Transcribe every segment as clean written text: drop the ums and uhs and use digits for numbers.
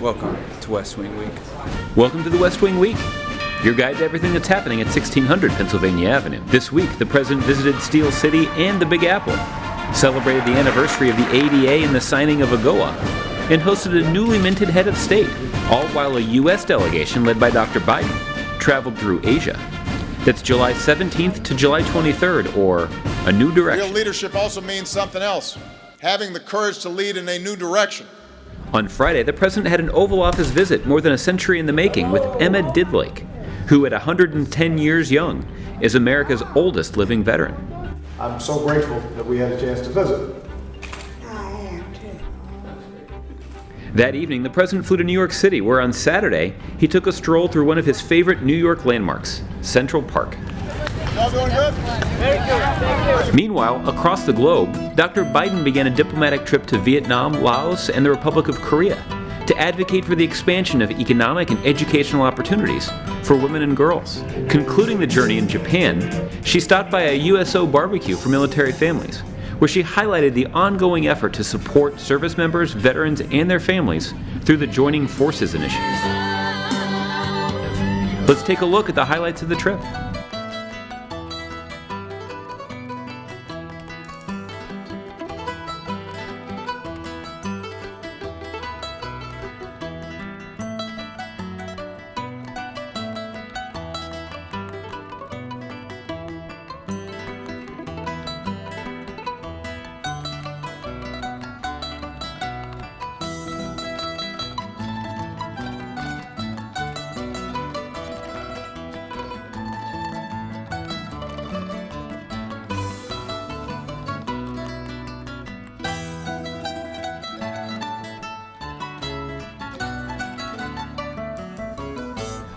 Welcome to West Wing Week. Welcome to the West Wing Week, your guide to everything that's happening at 1600 Pennsylvania Avenue. This week, the President visited Steel City and the Big Apple, celebrated the anniversary of the ADA and the signing of AGOA, and hosted a newly minted head of state, all while a U.S. delegation led by Dr. Biden traveled through Asia. That's July 17th to July 23rd, or A New Direction. Real leadership also means something else, having the courage to lead in a new direction. On Friday, the President had an Oval Office visit more than a century in the making with Emma Didlake, who at 110 years young is America's oldest living veteran. I'm so grateful that we had a chance to visit. I am too. That evening, the President flew to New York City, where on Saturday, he took a stroll through one of his favorite New York landmarks, Central Park. Y'all doing good? Very good. Thank you. Meanwhile, across the globe, Dr. Biden began a diplomatic trip to Vietnam, Laos, and the Republic of Korea to advocate for the expansion of economic and educational opportunities for women and girls. Concluding the journey in Japan, she stopped by a USO barbecue for military families, where she highlighted the ongoing effort to support service members, veterans, and their families through the Joining Forces initiative. Let's take a look at the highlights of the trip.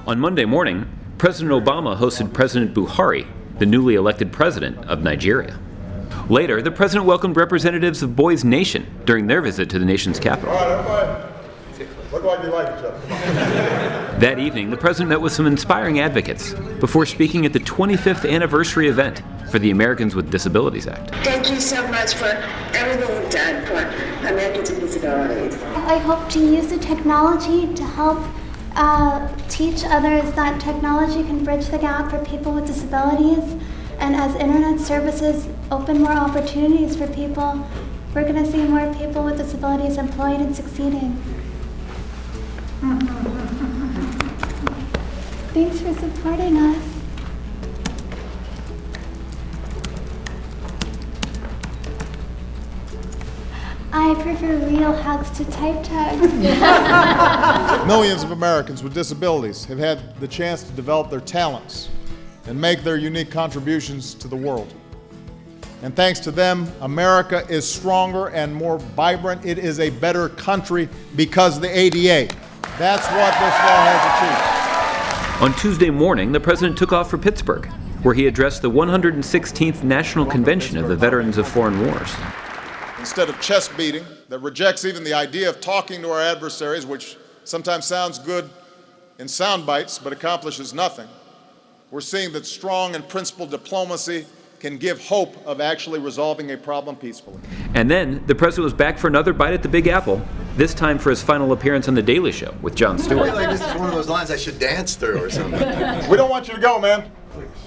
On Monday morning, President Obama hosted President Buhari, the newly elected president of Nigeria. Later, the president welcomed representatives of Boys Nation during their visit to the nation's capital. All right, everybody, look like you like each other. That evening, the president met with some inspiring advocates before speaking at the 25th anniversary event for the Americans with Disabilities Act. Thank you so much for everything you've done for Americans with Disabilities. I hope to use the technology to help teach others that technology can bridge the gap for people with disabilities, and as internet services open more opportunities for people, we're going to see more people with disabilities employed and succeeding. Thanks for supporting us. I prefer real hugs to type hugs. Millions of Americans with disabilities have had the chance to develop their talents and make their unique contributions to the world. And thanks to them, America is stronger and more vibrant. It is a better country because of the ADA. That's what this law has achieved. On Tuesday morning, the president took off for Pittsburgh, where he addressed the 116th National Convention of the Veterans of Foreign Wars. Instead of chest beating that rejects even the idea of talking to our adversaries, which sometimes sounds good in sound bites but accomplishes nothing, we're seeing that strong and principled diplomacy can give hope of actually resolving a problem peacefully. And then, the president was back for another bite at the Big Apple, this time for his final appearance on The Daily Show with Jon I Stewart. feel like this is one of those lines I should dance through or something. We don't want you to go, man.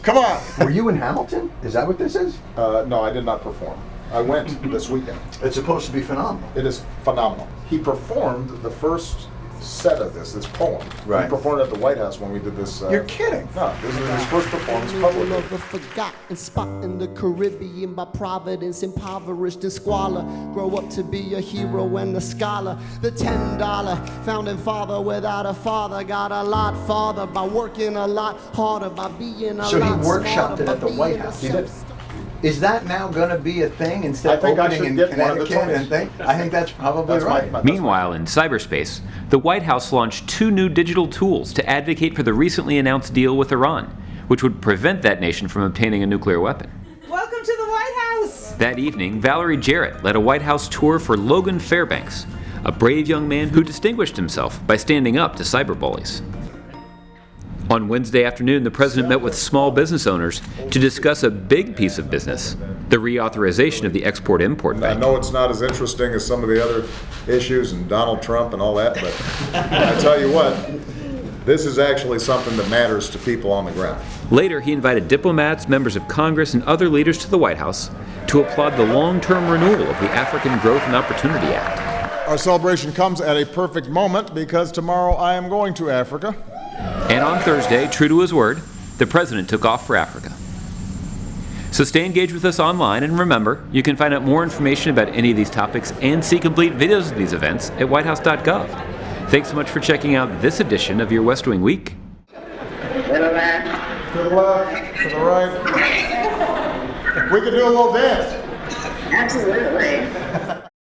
Come on. Were you in Hamilton? Is that what this is? No, I did not perform. I went this weekend. It's supposed to be phenomenal. It is phenomenal. He performed the first set of this poem. Right. He performed at the White House when we did this. You're kidding. No, this is his first performance publicly. Of a forgotten spot in the Caribbean by providence, impoverished and squalor. Grow up to be a hero and a scholar. The $10 founding father without a father got a lot farther by working a lot harder, by being a So lot he workshopped smarter, it at by the White being House. a He did. Is that now going to be a thing instead I of think I opening should in get one of the Connecticut and Tonys. thing? I think that's probably That's right. my Meanwhile, in cyberspace, the White House launched 2 new digital tools to advocate for the recently announced deal with Iran, which would prevent that nation from obtaining a nuclear weapon. Welcome to the White House! That evening, Valerie Jarrett led a White House tour for Logan Fairbanks, a brave young man who distinguished himself by standing up to cyberbullies. On Wednesday afternoon, the president met with small business owners to discuss a big piece of business, the reauthorization of the Export-Import I Bank. know it's not as interesting as some of the other issues and Donald Trump and all that, but I tell you what, this is actually something that matters to people on the ground. Later, he invited diplomats, members of Congress, and other leaders to the White House to applaud the long-term renewal of the African Growth and Opportunity Act. Our celebration comes at a perfect moment because tomorrow I am going to Africa. And on Thursday, true to his word, the president took off for Africa. So stay engaged with us online, and remember, you can find out more information about any of these topics and see complete videos of these events at whitehouse.gov. Thanks so much for checking out this edition of your West Wing Week. Little left. To the left, to the right. We could do a little dance. Absolutely.